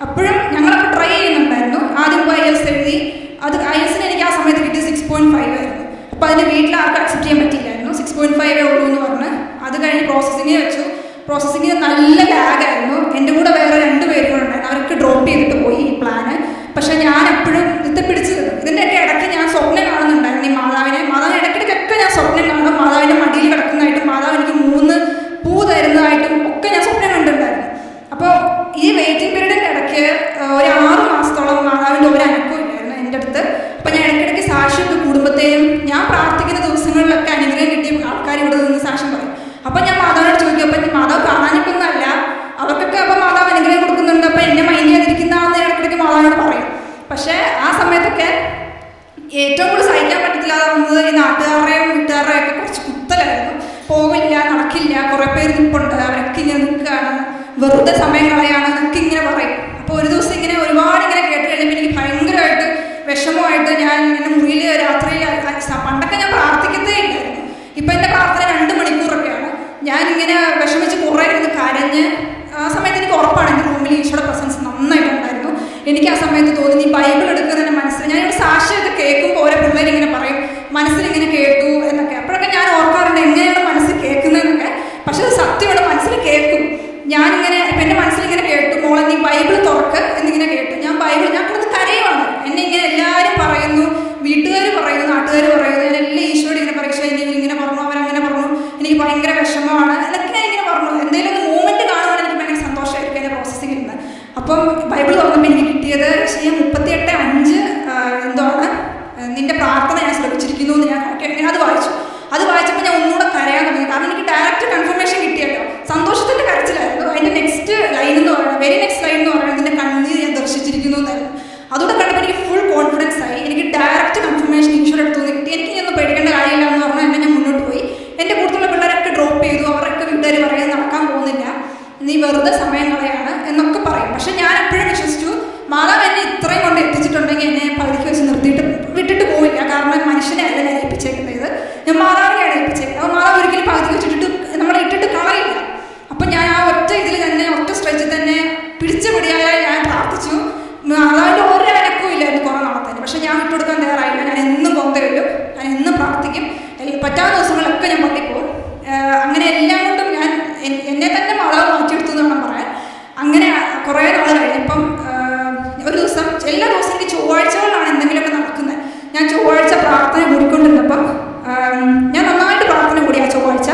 അപ്പോഴും ഞങ്ങളപ്പോൾ ട്രൈ ചെയ്യുന്നുണ്ടായിരുന്നു. ആദ്യം പോയി IELTS എഴുതി. അത് IELTSന് എനിക്ക് ആ സമയത്ത് കിട്ടിയ 6.5 ആയിരുന്നു. അപ്പോൾ അതിൻ്റെ വീട്ടിൽ ആർക്കും അക്സെപ്റ്റ് ചെയ്യാൻ പറ്റില്ലായിരുന്നു. 6.5 ഉള്ളൂ എന്ന് പറഞ്ഞ് അത് കഴിഞ്ഞ് പ്രോസസ്സിങ്ങിന് വെച്ചു. പ്രോസസ്സിങ്ങിന് നല്ല ലാഗായിരുന്നു. എൻ്റെ കൂടെ വേറെ 2 പേരും കൂടെ ഉണ്ടായിരുന്നു. അവർക്ക് ഡ്രോപ്പ് ചെയ്തിട്ട് പോയി ഈ പ്ലാന്. പക്ഷെ ഞാൻ എപ്പോഴും പിടിച്ചു നിന്നു. ഇതിൻ്റെയൊക്കെ ഇടയ്ക്ക് ഞാൻ സ്വപ്നം കാണുന്നുണ്ടായിരുന്നു ഈ മാതാവിനെ ഇടയ്ക്കിടയ്ക്കൊക്കെ ഞാൻ സ്വപ്നം കാണും. മാതാവിൻ്റെ മടിയിൽ കിടക്കുന്നതായിട്ടും മാതാവ് എനിക്ക് 3 പൂ തരുന്നതായിട്ടും ഒക്കെ ഞാൻ സ്വപ്നം കണ്ടിട്ടുണ്ടായിരുന്നു. അപ്പോൾ ഈ വെയിറ്റിംഗ് പീരീഡിൻ്റെ വെറുതെ സമയം കളയാണ് എന്നൊക്കെ ഇങ്ങനെ പറയും. അപ്പോൾ ഒരു ദിവസം ഇങ്ങനെ ഒരുപാട് ഇങ്ങനെ കേട്ട് കഴിഞ്ഞപ്പോൾ എനിക്ക് ഭയങ്കരമായിട്ട് വിഷമമായിട്ട് ഞാൻ എൻ്റെ മുറിയിൽ രാത്രിയിൽ പണ്ടൊക്കെ ഞാൻ പ്രാർത്ഥിക്കുന്നതേ ഇല്ലായിരുന്നു. ഇപ്പം എൻ്റെ പ്രാർത്ഥന 2 മണിക്കൂറൊക്കെയാണ്. ഞാനിങ്ങനെ വിഷമിച്ച് കുറേ ഇരുന്ന് കരഞ്ഞ് ആ സമയത്ത് എനിക്ക് ഉറപ്പാണ് എൻ്റെ റൂമിൽ ഈശോയുടെ പ്രസൻസ് നന്നായിട്ടുണ്ടായിരുന്നു. എനിക്ക് ആ സമയത്ത് തോന്നി നീ ബൈബിൾ എടുക്കുന്നതിൻ്റെ മനസ്സിൽ ഞാനൊരു സാക്ഷിയൊക്കെ കേൾക്കുമ്പോൾ ഓരോ പിള്ളേരിങ്ങനെ പറയും മനസ്സിലിങ്ങനെ കേട്ടു എന്നൊക്കെ. അപ്പോഴൊക്കെ ഞാൻ ഓർക്കാറുണ്ട് എങ്ങനെയാണ് മനസ്സിൽ കേൾക്കുന്നതെന്നൊക്കെ. പക്ഷെ അത് സത്യമാണ്, മനസ്സിൽ കേൾക്കും. ഞാനിങ്ങനെ ഇപ്പം എൻ്റെ മനസ്സിലിങ്ങനെ കേട്ടു മോളെ നീ ബൈബിൾ തുറക്ക് എന്നിങ്ങനെ കേട്ടു. ഞാൻ കിടന്ന് കരയുവാണ്. എന്നെ ഇങ്ങനെ എല്ലാവരും പറയുന്നു, വീട്ടുകാർ പറയുന്നു, നാട്ടുകാർ പറയുന്നു, ഞാനെല്ലാം ഈശോയോട് ഇങ്ങനെ പറയും ഇങ്ങനെ പറഞ്ഞു, അവരങ്ങനെ പറഞ്ഞു, എനിക്ക് ഭയങ്കര വിഷമമാണ് എന്നൊക്കെ ഞാൻ ഇങ്ങനെ പറഞ്ഞു. എന്തെങ്കിലും ഒന്ന് മൂവ്മെൻറ്റ് കാണുവാൻ എനിക്ക് ഭയങ്കര സന്തോഷമായിരിക്കും എൻ്റെ പ്രോസസ്സിൽ നിന്ന്. അപ്പം ബൈബിൾ തുറന്നപ്പോൾ എനിക്ക് കിട്ടിയത് ഏശയ്യ 38:5 എന്താണ് നിന്റെ പ്രാർത്ഥന ഞാൻ ശ്രമിച്ചിരിക്കുന്നു എന്ന് ഞാൻ അത് വായിച്ചപ്പോൾ ഞാൻ ഒന്നുകൂടെ കരയാൻ തുടങ്ങി. കാരണം എനിക്ക് ഡയറക്റ്റ് കൺഫർമേഷൻ കിട്ടിയല്ലോ. സന്തോഷത്തിൻ്റെ കരച്ചിലായിരുന്നു. അതിൻ്റെ നെക്സ്റ്റ് ലൈൻ എന്ന് പറയുന്നത് വെരി നെക്സ്റ്റ് ലൈൻ എന്ന് പറയുന്നത് നിന്റെ കണ്ണീർ ഞാൻ ദർശിച്ചിരിക്കുന്നു എന്നായിരുന്നു. അതോടെ കണ്ടപ്പോൾ എനിക്ക് ഫുൾ കോൺഫിഡൻസ് ആയി. എനിക്ക് ഡയറക്റ്റ് കൺഫർമേഷൻ ഈശോയുടെ അടുത്ത് നിന്ന് കിട്ടി. എനിക്ക് ഒന്നും പേടിക്കേണ്ട കാര്യമില്ല എന്ന് പറഞ്ഞാൽ എന്നെ ഞാൻ മുന്നോട്ട് പോയി. എൻ്റെ കൂടുതലുള്ള പിള്ളേരൊക്കെ ഡ്രോപ്പ് ചെയ്തു. അവരൊക്കെ വീട്ടുകാർ പറയുന്നത് നടക്കാൻ പോകുന്നില്ല, നീ വെറുതെ സമയം കളയാണ് എന്നൊക്കെ പറയും. പക്ഷെ ഞാൻ എപ്പോഴും വിശ്വസിച്ചു മാതാവ് എന്നെ ഇത്രയും കൊണ്ട് എത്തിച്ചിട്ടുണ്ടെങ്കിൽ എന്നെ പകുതിക്ക് വെച്ച് വിട്ടിട്ട് പോവില്ല. കാരണം മനുഷ്യനെ അല്ല ഞാൻ ഏൽപ്പിച്ചേക്കുന്നത്, ഞാൻ മാതാവിനെയാണ് ഏൽപ്പിച്ചേക്കുന്നത്. അപ്പോൾ മാതാവ് ഒരിക്കലും പകുതി വെച്ചിട്ട് നമ്മളെ ഇട്ടിട്ട് കളയില്ല. അപ്പം ഞാൻ ആ ഒറ്റ സ്ട്രെച്ചിൽ തന്നെ പിടിയായാൽ ഞാൻ പ്രാർത്ഥിച്ചു. മാതാവിൻ്റെ ഒരു അനക്കവും ഇല്ലായിരുന്നു കുറേ നാളത്തേന്. പക്ഷെ ഞാൻ വിട്ടുകൊടുക്കാൻ തയ്യാറായില്ല. ഞാൻ എന്നും കൊന്തയിടും, ഞാൻ എന്നും പ്രാർത്ഥിക്കും. പറ്റാത്ത ദിവസങ്ങളൊക്കെ ഞാൻ പള്ളി പോകും. അങ്ങനെ എല്ലാം കൊണ്ടും ഞാൻ എന്നെ തന്നെ മാതാവ് മാറ്റിയെടുത്തു എന്ന് വേണം പറയാൻ. അങ്ങനെ കുറേ നാൾ കഴിഞ്ഞപ്പം ഒരു ദിവസം എല്ലാ ദിവസവും എനിക്ക് ചൊവ്വാഴ്ചകളിലാണ് എന്തെങ്കിലുമൊക്കെ നടക്കുന്നത്. ഞാൻ ചൊവ്വാഴ്ച പ്രാർത്ഥന കൂടിക്കൊണ്ടിരുന്നപ്പം ഞാൻ നന്നായിട്ട് പ്രാർത്ഥന കൂടി ആ ചൊവ്വാഴ്ച.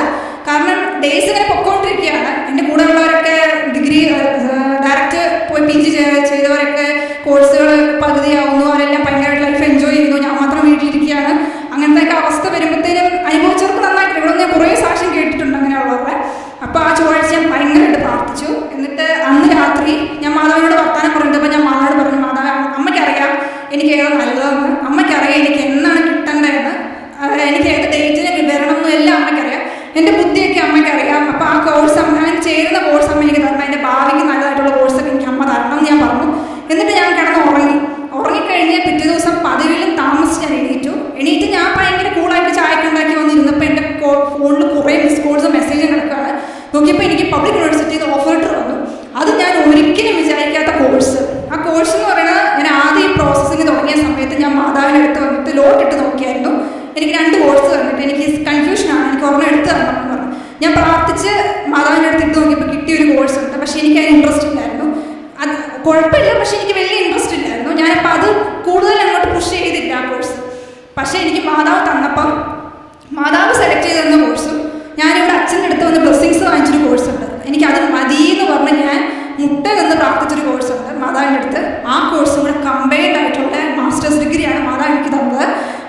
കാരണം ഡേയ്സ് ഇങ്ങനെ പൊക്കോണ്ടിരിക്കുകയാണ്. എൻ്റെ കൂടെ ഉള്ളവരൊക്കെ ഡിഗ്രി ഡയറക്റ്റ് പോയി PG ചെയ്തവരൊക്കെ കോഴ്സുകൾ പകുതിയാവുന്നു, അവരെല്ലാം ഭയങ്കരമായിട്ട് ലൈഫ് എൻജോയ് ചെയ്യുന്നു. ഞാൻ മാത്രം വീട്ടിലിരിക്കുകയാണ്. അങ്ങനത്തെ അവസ്ഥ വരുമ്പോഴത്തേനും അനുഭവിച്ചവർക്ക് നന്നായിട്ട് ഇവിടെ ഞാൻ കുറേ സാക്ഷ്യം കേട്ടിട്ടുണ്ട് അങ്ങനെയുള്ളവരുടെ. അപ്പോൾ ആ ചൊവ്വാഴ്ച ഞാൻ ഭയങ്കരമായിട്ട് പ്രാർത്ഥിച്ചു. എന്നിട്ട് അന്ന് രാത്രി ഞാൻ മാതാവിനോട് വർത്താനം പറഞ്ഞപ്പോൾ ഞാൻ മാതാവിനോട് പറഞ്ഞു, മാതാവ് അമ്മയ്ക്കറിയാം എനിക്ക് ഏതാ നല്ലതെന്ന്, അമ്മയ്ക്കറിയാം എനിക്ക് എന്നാണ് കിട്ടേണ്ടതെന്ന്, എനിക്ക് ഏത് ഡേറ്റിന് വരണം എന്നും എല്ലാം അമ്മയ്ക്കറിയാം, എൻ്റെ ബുദ്ധിയൊക്കെ അമ്മയ്ക്കറിയാം. അപ്പോൾ ആ കോഴ്സ് അങ്ങനെ ചേരുന്ന കോഴ്സ് അമ്മ എനിക്ക് തരണം, എൻ്റെ ഭാവിക്ക് നല്ലതായിട്ടുള്ള കോഴ്സൊക്കെ എനിക്ക് അമ്മ തരണം എന്ന് ഞാൻ പറഞ്ഞു. എന്നിട്ട് ഞാൻ കിടന്ന് ഉറങ്ങിക്കഴിഞ്ഞ് പിറ്റേ ദിവസം പതിവിലും താമസിച്ച് ഞാൻ എണീറ്റ് ഞാൻ ഭയങ്കര കൂളായിട്ട് ചായയൊക്കെ ഉണ്ടാക്കി വന്നിരുന്നപ്പോൾ എൻ്റെ ഫോണിൽ കുറേ മിസ് കോൾസും മെസ്സേജും കിടക്കുകയാണ്. നോക്കിയപ്പോൾ എനിക്ക് പബ്ലിക് യൂണിവേഴ്സിറ്റിയിൽ ഓഫർ ലെറ്റർ വന്നു. അത് ഞാൻ ഒരിക്കലും വിചാരിക്കാത്ത കോഴ്സ്. ആ കോഴ്സ് എന്ന് പറയുന്നത് ഞാൻ ആദ്യം ഈ പ്രോസസ്സിങ് തുടങ്ങിയ സമയത്ത് ഞാൻ മാതാവിൻ്റെ അടുത്ത് വന്നിട്ട് ലോട്ടിട്ട് നോക്കിയായിരുന്നു. എനിക്ക് 2 കോഴ്സ് തന്നിട്ട് എനിക്ക് കൺഫ്യൂഷനാണ്, എനിക്ക് ഒരെണ്ണം എടുത്ത് തരണം എന്ന് പറഞ്ഞു. ഞാൻ പ്രാർത്ഥിച്ച് മാതാവിൻ്റെ അടുത്ത് ഇട്ട് നോക്കിയപ്പോൾ കിട്ടിയൊരു കോഴ്സ് ഉണ്ട്. പക്ഷേ എനിക്ക് അതിന് ഇൻട്രസ്റ്റ് ഇല്ലായിരുന്നു. അത് കുഴപ്പമില്ല, പക്ഷേ എനിക്ക് വലിയ ഇൻട്രസ്റ്റ് ഇല്ലായിരുന്നു. ഞാനപ്പോൾ അത് കൂടുതൽ അങ്ങോട്ട് പുഷ് ചെയ്തില്ല ആ കോഴ്സ്. പക്ഷേ എനിക്ക് മാതാവ് തന്നപ്പം മാതാവ് സെലക്ട് ചെയ്ത് തന്ന കോഴ്സും ഞാനിവിടെ അച്ഛൻ്റെ അടുത്ത് വന്ന് ബ്ലെസ്സിങ്സ് വാങ്ങിച്ചൊരു കോഴ്സുണ്ട്. എനിക്കത് മതി എന്ന് പറഞ്ഞ് ഞാൻ മുട്ട നിന്ന് പ്രാർത്ഥിച്ചൊരു കോഴ്സുണ്ട് മാതാവിൻ്റെ അടുത്ത്. ആ കോഴ്സും കൂടെ കമ്പൈൻഡ് ആയിട്ടുള്ള മാസ്റ്റേഴ്സ് ഡിഗ്രിയാണ് മാതാവ് എനിക്ക് തന്നത്.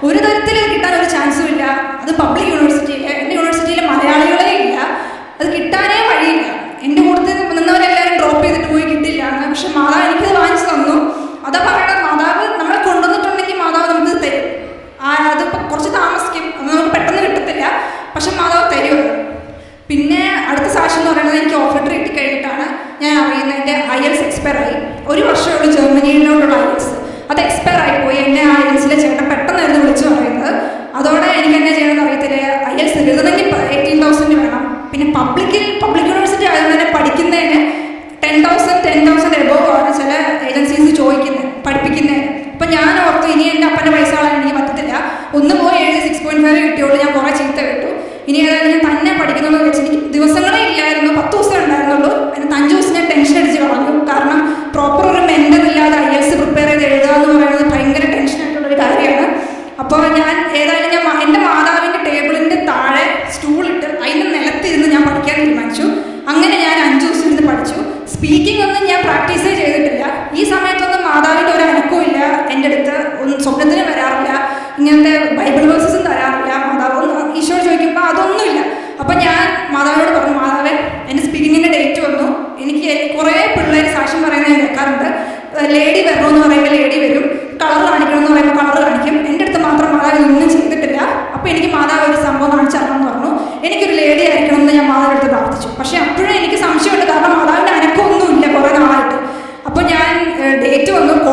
ഒരു തരത്തിൽ കിട്ടാൻ ഒരു ചാൻസും ഇല്ല. അത് പബ്ലിക് യൂണിവേഴ്സിറ്റിയിൽ, എൻ്റെ യൂണിവേഴ്സിറ്റിയിൽ മലയാളികളെ ഇല്ല, അത് കിട്ടാനേ വഴിയില്ല. എൻ്റെ കൂട്ടത്തിൽ നിന്നവരെല്ലാവരും ഡ്രോപ്പ് ചെയ്തിട്ട് പോയി കിട്ടില്ല എന്ന്. പക്ഷെ മാതാവ് എനിക്കത് വാങ്ങിച്ചു തന്നു. അതാ പറയുന്നത്, മാതാവ് നമ്മളെ കൊണ്ടുവന്നിട്ടുണ്ടെങ്കിൽ മാതാവ് നമുക്ക് തരും. അതിപ്പോൾ കുറച്ച് താമസിക്കും, അത് നമുക്ക് പെട്ടെന്ന് കിട്ടത്തില്ല, പക്ഷെ മാതാവ് തരുമല്ലോ. പിന്നെ അടുത്ത സാക്ഷ്യം എന്ന് പറയുന്നത് എനിക്ക് ഓഫർ ലെറ്റർ കിട്ടിക്കഴിഞ്ഞിട്ടാണ് ഞാൻ അറിയുന്നത് എൻ്റെ IELTS എക്സ്പയർ ആയി. 1 വർഷമുള്ള ജർമ്മനിയിലോട്ടുള്ള IELTS അത് എക്സ്പയർ ആയിപ്പോയി. എന്നെ ആ IELTSലെ ചേട്ടൻ പെട്ടെന്നായിരുന്നു വിളിച്ചു പറയുന്നത്. അതോടെ എനിക്ക് എന്നെ ചെയ്യണമെന്ന് അറിയത്തില്ല. IELTS എഴുതണമെങ്കിൽ 18,000 വേണം. പിന്നെ പബ്ലിക് യൂണിവേഴ്സിറ്റി ആയതുകൊണ്ട് തന്നെ പഠിക്കുന്നതിന് 10,000 എബോവ് ആണ് ചില ഏജൻസീസ് ചോദിക്കുന്നത് പഠിപ്പിക്കുന്നതിന്. അപ്പം ഞാൻ ഓർത്തു ഇനി എൻ്റെ അപ്പൻ്റെ പൈസ കളയാൻ എനിക്ക് പറ്റത്തില്ല. ഒന്ന് പോയി എഴുതി 6.5 കിട്ടിയോളൂ. ഞാൻ കുറേ ചീത്ത കേട്ടു. ഇനി ഏതായാലും ഞാൻ തന്നെ പഠിക്കണമെന്ന് വെച്ച് എനിക്ക് ദിവസങ്ങളേ ഇല്ലായിരുന്നു, 10 ദിവസം ഉണ്ടായിരുന്നുള്ളൂ. അതിന് 5 ദിവസം ഞാൻ ടെൻഷൻ അടിച്ച് കളഞ്ഞു. കാരണം പ്രോപ്പർ ഒരു മെൻറ്റർ ഇല്ലാതെ IELTS പ്രിപ്പയർ ചെയ്ത് എഴുതുക എന്ന് പറയുന്നത് ഭയങ്കര ടെൻഷനായിട്ടുള്ളൊരു കാര്യമാണ്. അപ്പോൾ ഞാൻ ഏതായാലും എൻ്റെ മാതാവിൻ്റെ ടേബിളിൻ്റെ താഴെ സ്റ്റൂളിട്ട് അതിൻ്റെ നിലത്തിരുന്ന് ഞാൻ പഠിക്കാൻ തീരുമാനിച്ചു. അങ്ങനെ ഞാൻ 5 ദിവസം ഇരുന്ന് പഠിച്ചു. സ്പീക്കിംഗ് ഒന്നും ഞാൻ പ്രാക്ടീസേ ചെയ്തിട്ടില്ല. ഈ സമയത്തൊന്നും മാതാവിൻ്റെ ഒരു അനക്കവും ഇല്ല എൻ്റെ അടുത്ത്. ഒന്നും സ്വപ്നത്തിന് വരാറില്ല, ഇങ്ങനത്തെ ബൈബിൾ വേഴ്സസും തരാറില്ല. മാതാവ് ഈശോ ചോദിക്കുമ്പോൾ അതൊന്നുമില്ല. അപ്പം ഞാൻ മാതാവിനോട് പറഞ്ഞു, മാതാവേ എൻ്റെ സ്പീക്കിങ്ങിൻ്റെ ഡേറ്റ് വന്നു. എനിക്ക് കുറേ പിള്ളേർ സാക്ഷ്യം പറയുന്നത് ഞാൻ കേൾക്കാറുണ്ട്. ലേഡി വരണമെന്ന് പറയുമ്പോൾ ലേഡി വരും, കളർ കാണിക്കണമെന്ന് പറയുമ്പോൾ കളർ കാണിക്കും. എൻ്റെ അടുത്ത് മാത്രം മാതാവ് ഒന്നും ചെയ്തിട്ടില്ല. അപ്പോൾ എനിക്ക് മാതാവ് ഒരു സംഭവം കാണിച്ചു തരണമെന്ന് പറഞ്ഞു. എനിക്കൊരു ലേഡി ആയിരിക്കണം എന്ന് ഞാൻ മാതാവിൻ്റെ അടുത്ത് പ്രാർത്ഥിച്ചു. പക്ഷേ അപ്പോഴും എനിക്ക് സംശയമുണ്ട്, കാരണം മാതാവിൻ്റെ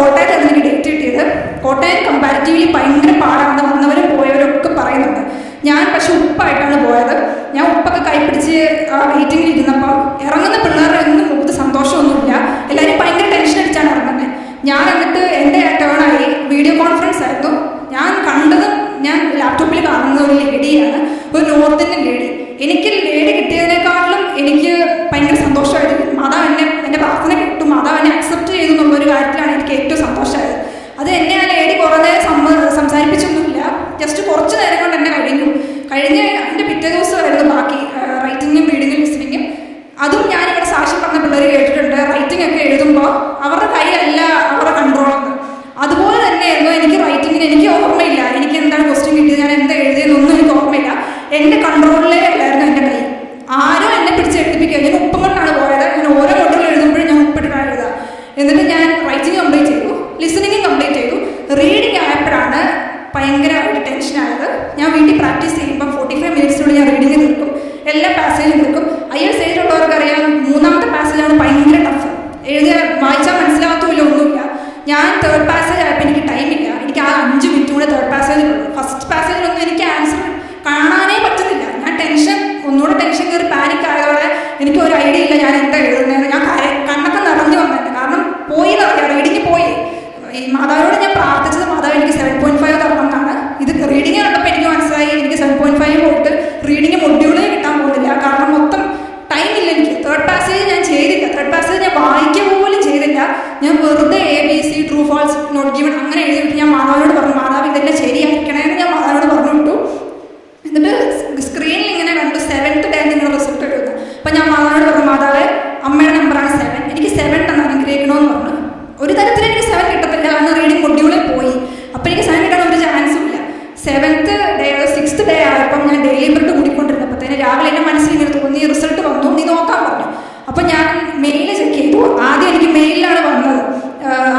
കോട്ടയത്താണ് എനിക്ക് ഡേറ്റ് കിട്ടിയത്. കോട്ടയം കമ്പാരിറ്റീവ്ലി ഭയങ്കര പാടാണ്, വന്നവരും പോയവരും ഒക്കെ പറയുന്നുണ്ട്. ഞാൻ പക്ഷെ ഉപ്പായിട്ടാണ് പോയത്. ഞാൻ ഉപ്പൊക്കെ കൈപ്പിടിച്ച് വെയിറ്റിംഗിൽ ഇരുന്നപ്പോൾ ഇറങ്ങുന്ന പിള്ളേരുടെ ഒന്നും മുഖത്ത് സന്തോഷമൊന്നുമില്ല, എല്ലാവരും ഭയങ്കര ടെൻഷൻ അടിച്ചാണ് ഇറങ്ങുന്നത്. ഞാൻ എന്നിട്ട് എൻ്റെ ടേണായി, വീഡിയോ കോൺഫറൻസ് ആയിരുന്നു. ഞാൻ കണ്ടതും ഞാൻ ലാപ്ടോപ്പിൽ കാണുന്ന ഒരു ലേഡിയാണ്, ഒരു നോർത്ത് ഇന്ത്യൻ ലേഡി. എനിക്ക് ലേഡി കിട്ടിയതിനേക്കാളും എനിക്ക് ഭയങ്കര സന്തോഷമായിരുന്നു. മാതാവ് എൻ്റെ പ്രാർത്ഥന കേട്ടു, മാതാവ് എന്നെ അക്സെപ്റ്റ് ചെയ്തു എന്നുള്ളൊരു കാര്യത്തിലാണ് എനിക്ക് ഏറ്റവും സന്തോഷമായത്. അത് എന്നെ ആ ലേഡി കുറേ നേരം സംസാരിപ്പിച്ചൊന്നുമില്ല, ജസ്റ്റ് കുറച്ച് നേരം കൊണ്ട് എന്നെ കഴിഞ്ഞ് എൻ്റെ പിറ്റേ ദിവസമായിരുന്നു ബാക്കി റൈറ്റിങ്ങും റീഡിങ്ങും ലിസണിങ്ങും. അതും ഞാനിവിടെ സാക്ഷ്യം പറഞ്ഞ പിള്ളേർ കേട്ടിട്ടുണ്ട്, റൈറ്റിംഗ് ഒക്കെ എഴുതുമ്പോൾ അവരുടെ കൈയല്ല അവരുടെ കൺട്രോളെന്ന്. അതുപോലെ തന്നെയായിരുന്നു എനിക്ക് റൈറ്റിങ്ങിന്. എനിക്ക് ഓർമ്മയില്ല എനിക്ക് എന്താണ് ക്വസ്റ്റ്യൻ കിട്ടിയത്, ഞാൻ എന്താ എഴുതിയതെന്നൊന്നും എനിക്ക് ഓർമ്മയില്ല. എൻ്റെ കൺട്രോളിലേ അല്ലായിരുന്നു എൻ്റെ കൈ. ആരും എന്നെ പിടിച്ച് എഴുതിപ്പിക്കുക. ഞാൻ ഉപ്പം കൊണ്ടാണ് പോയത്. ഞാൻ ഓരോ മൊഡ്യൂൾ എഴുതുമ്പോഴും ഞാൻ ഉപ്പിട്ടിട്ടാണ് എഴുതുക. എന്നിട്ട് ഞാൻ റൈറ്റിംഗ് കംപ്ലീറ്റ് ചെയ്തു, ലിസണിങ്ങും കംപ്ലീറ്റ് ചെയ്തു. റീഡിങ് ആയപ്പോഴാണ് ഭയങ്കരമായിട്ട് ടെൻഷനായത്. ഞാൻ വീട്ടിൽ പ്രാക്ടീസ് ചെയ്യുമ്പോൾ 45 മിനിറ്റ്സിനുള്ളിൽ ഞാൻ റീഡിങ് തീർക്കും, എല്ലാ പാസേജും തീർക്കും. IELTS എഴുതുള്ളവർക്കറിയാം, മൂന്നാമത്തെ പാസേജാണ് ഭയങ്കര ടഫ്. വായിച്ചാൽ മനസ്സിലാകത്തുമില്ല, ഒന്നുമില്ല. ഞാൻ തേർഡ് പാസേജ് ആയപ്പോൾ എനിക്ക് ടൈമില്ല, എനിക്ക് ആ 5 മിനിറ്റ് കൂടെ തേർഡ് പാസേജിലുള്ളൂ. ഫസ്റ്റ് പാസേജിലൊന്നും എനിക്ക് ആൻസർ കാണാനേ പറ്റുന്നില്ല. ഞാൻ ഒന്നുകൂടെ ടെൻഷൻ കയറി പാനിക് ആയതോടെ എനിക്ക് ഒരു ഐഡിയ ഇല്ല ഞാൻ എന്താ എഴുതുന്നത്. ഞാൻ കണ്ണൊക്കെ നിറഞ്ഞു വന്നിട്ട്, കാരണം പോയി എന്നറിയാം, റീഡിങ് പോയി. ഈ മാതാവിനോട് ഞാൻ പ്രാർത്ഥിച്ചത്, മാതാവ് എനിക്ക് 7.5 തരണം എന്നാണ്. ഇത് റീഡിങ് കണ്ടപ്പോൾ എനിക്ക് മനസ്സിലായി എനിക്ക് 7.5 പോയിട്ട് റീഡിങ് മൊഡ്യൂളേ കിട്ടാൻ പോകുന്നില്ല, കാരണം മൊത്തം ടൈമില്ല എനിക്ക്. തേർഡ് പാസേജ് ഞാൻ ചെയ്തില്ല, തേർഡ് പാസേജ് ഞാൻ വായിക്കുക പോലും ചെയ്തില്ല. ഞാൻ വെറുതെ ABC true false not given അങ്ങനെ എഴുതിയിട്ട് ഞാൻ മാതാവിനോട് പറഞ്ഞു, മാതാവ് ഇതെല്ലാം ശരിയാക്കണേന്ന് ഞാൻ മാതാവിനോട് പറഞ്ഞു വിട്ടു. എന്നിട്ട് സ്ക്രീനിൽ ഇങ്ങനെ കണ്ടു 7th ഡേ നിങ്ങൾ റിസൾട്ട് എഴുതുന്നത്. അപ്പം ഞാൻ മാതാവിനോട് പറഞ്ഞു, മാതാവ് അമ്മയുടെ നമ്പറാണ് 7, എനിക്ക് 7 എന്ന് അനുഗ്രഹിക്കണമെന്ന് പറഞ്ഞു. ഒരു തരത്തിൽ എനിക്ക് 7 കിട്ടത്തില്ല, കാരണം റീഡിങ് മൊഡ്യൂളിൽ പോയി. അപ്പം എനിക്ക് 7 കിട്ടാൻ ഒരു ചാൻസും ഇല്ല. 7th ഡേ 6th ഡേ ആയപ്പം ഞാൻ ഡെയിലി ബ്രെഡ് കൂടിക്കൊണ്ടിരുന്നപ്പോഴത്തേന് രാവിലെ എൻ്റെ മനസ്സിൽ ഇങ്ങനെ തോന്നി, റിസൾട്ട് വന്നു, നീ നോക്കാൻ പറഞ്ഞു. അപ്പം ഞാൻ മെയിൽ ചെക്ക് ചെയ്തു. ആദ്യം എനിക്ക് മെയിലാണ് വന്നത്,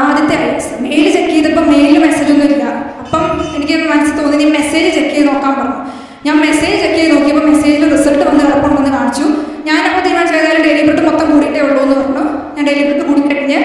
ആദ്യത്തെ IELTS മെയിൽ ചെക്ക് ചെയ്തപ്പോൾ മെയിലിൽ മെസ്സേജൊന്നും ഇല്ല. അപ്പം എനിക്ക് മനസ്സിൽ തോന്നി, നീ മെസ്സേജ് ചെക്ക് ചെയ്ത് നോക്കാൻ പറഞ്ഞു. ഞാൻ മെസ്സേജ് ചെക്ക് ചെയ്ത് നോക്കിയപ്പോൾ മെസ്സേജിൽ റിസൾട്ട് വന്ന് കിടപ്പുണ്ടെന്ന് കാണിച്ചു. ഞാനപ്പോൾ തീരുമാനിച്ചു ഏതായാലും ഡെയിലി ബ്രെഡ് മൊത്തം കൂടിയിട്ടേ ഉള്ളൂ എന്ന് പറഞ്ഞു. ഞാൻ ഡെയിലി ബ്രെഡ് കൂടിക്കഴിഞ്ഞ്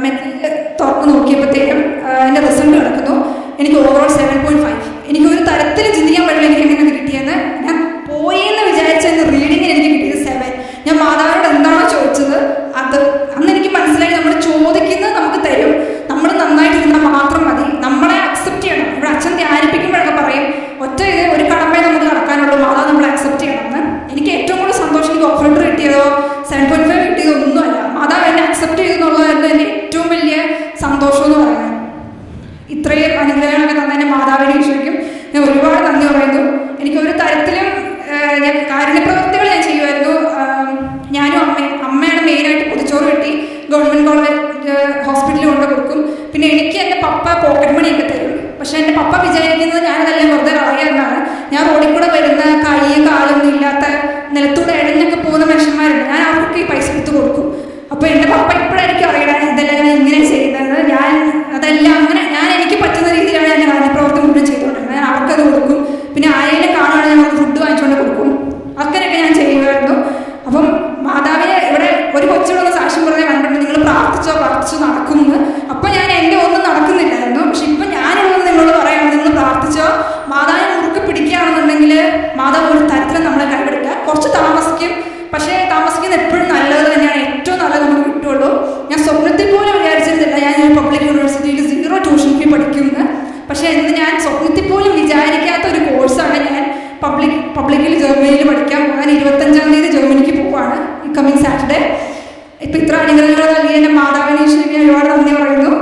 മെസ്സേജ് തുറന്ന് നോക്കിയപ്പോഴത്തേക്കും എൻ്റെ റിസൾട്ട് കിടക്കുന്നു. എനിക്ക് ഓവറോൾ 7.5. എനിക്ക് ഒരു തരത്തിൽ ചിന്തിക്കാൻ പറ്റില്ല എനിക്ക് എങ്ങനെ കിട്ടിയെന്ന്. ഞാൻ പോയെന്ന് വിചാരിച്ചെന്ന് റീഡിങ്ങിന് എനിക്ക് കിട്ടിയത് 7. ഞാൻ മാതാവിനോട് എന്താണോ ചോദിച്ചത് അത് അന്ന് എനിക്ക് മനസ്സിലായി, നമ്മൾ ചോദിക്കുന്നത് നമുക്ക് തരും, നമ്മൾ നന്നായിട്ടിരുന്നാൽ മാത്രം മതി, നമ്മളെ അക്സെപ്റ്റ് ചെയ്യണം. ഇവിടെ അച്ഛൻ ധ്യാനിപ്പിക്കുമ്പോഴൊക്കെ പറയും, ഒരു കടമയെ നമുക്ക് നടക്കാനുള്ളൂ, മാതാവ് നമ്മളെ അക്സെപ്റ്റ് ചെയ്യണമെന്ന്. എനിക്ക് ഏറ്റവും കൂടുതൽ സന്തോഷം എനിക്ക് ഓഫർ കിട്ടിയതോ 7.5 കിട്ടിയതോ ഒന്നുമല്ല, മാതാവ് എന്നെ അക്സെപ്റ്റ് ചെയ്തെന്നുള്ളതായിരുന്നു എൻ്റെ ഏറ്റവും വലിയ സന്തോഷം എന്ന് പറയുന്നത്. ഇത്രയും അനുഗ്രഹങ്ങളൊക്കെ തന്നെ മാതാവിനെ ഈശോയ്ക്കും ഞാൻ ഒരുപാട് നന്ദി പറയുന്നു. എനിക്ക് ഒരു തരത്തിലും ഞാൻ കാരുണ്യപ്രവൃത്തികൾ ഞാൻ ചെയ്യുമായിരുന്നു. ഞാനും അമ്മയാണ് മെയിനായിട്ട് പൊതിച്ചോറ് കെട്ടി ഗവൺമെൻറ് കോളേജ് ഹോസ്പിറ്റലിൽ കൊണ്ട് കൊടുക്കും. പിന്നെ എനിക്ക് എൻ്റെ പപ്പ പോക്കറ്റ് മണിയൊക്കെ തരും. പക്ഷേ എൻ്റെ പപ്പ വിചാരിക്കുന്നത് ഞാനതെല്ലാം വെറുതെ കളയാമെന്നാണ്. ഞാൻ റോഡിൽ കൂടെ വരുന്ന കൈയും കാലൊന്നും ഇല്ലാത്ത നിലത്തൂടെ ഇഴഞ്ഞൊക്കെ പോകുന്ന മനുഷ്യന്മാരുണ്ട്, ഞാൻ അവർക്കൊക്കെ ഈ പൈസ എടുത്ത് കൊടുക്കും. അപ്പോൾ എൻ്റെ പപ്പ ഇപ്പോഴായിരിക്കും അറിയണം ഇതെല്ലാം ഞാൻ ഇങ്ങനെ ചെയ്യുന്നത്. അതെല്ലാം അങ്ങനെ എനിക്ക് പറ്റുന്ന രീതിയിലാണ് എൻ്റെ കാര്യപ്രവർത്തി മുഴുവൻ ചെയ്തുകൊണ്ടിരുന്നത്. ഞാൻ അവർക്കത് കൊടുക്കും. പിന്നെ ആരെങ്കിലും കാണുകയാണെങ്കിൽ ഞാൻ അവർക്ക് ഫുഡ് വാങ്ങിച്ചുകൊണ്ട് കൊടുക്കും. അങ്ങനെയൊക്കെ ഞാൻ ചെയ്യുമായിരുന്നു. അപ്പം മാതാവിനെ ഇവിടെ ഒരു കൊച്ചുകൂടെ സാക്ഷ്യം പറഞ്ഞ് കണ്ടിട്ടുണ്ട്, നിങ്ങൾ പ്രാർത്ഥിച്ചോ നടക്കുമെന്ന്. അപ്പം ഞാൻ എൻ്റെ ഒന്നും നടക്കുന്നില്ലായിരുന്നു. പക്ഷെ ഇപ്പം ഞാനുള്ളത് നിങ്ങളോട് പറയുകയാണ്, നിങ്ങൾ പ്രാർത്ഥിച്ചോ, മാതാവിനെ മുറുക്കെ പിടിക്കുകയാണെന്നുണ്ടെങ്കിൽ മാതാവ് ഒരു തരത്തിലും നമ്മളെ കൈവിടില്ല. കുറച്ച് താമസിക്കും, പക്ഷേ താമസിക്കുന്നത് എപ്പോഴും നല്ലത് തന്നെയാണ്, ഏറ്റവും നല്ലത് നമുക്ക് കിട്ടുള്ളൂ. ഞാൻ സ്വപ്നത്തിൽ പോലും വിചാരിച്ചിരുന്നില്ല ഞാൻ പബ്ലിക് യൂണിവേഴ്സിറ്റിയിൽ 0 ട്യൂഷൻ ഫീ പഠിക്കുമെന്ന്. പക്ഷേ ഇന്ന് ഞാൻ സ്വപ്നത്തിൽ പോലും വിചാരിക്കാത്ത ഒരു കോഴ്സാണ് ഞാൻ പബ്ലിക്കിൽ ജർമ്മനിയിൽ പഠിക്കാൻ പോകാൻ. 25-ാം തീയതി ജർമ്മനിക്ക് പോവുകയാണ്, ഈ കമ്മിങ് സാറ്റർഡേ. ഇപ്പം ഇത്ര അനുഗ്രഹങ്ങൾ നൽകിയ എൻ്റെ മാതാവിനെ ഈശോയ്ക്ക് ഒരുപാട് നന്ദി പറയുന്നു.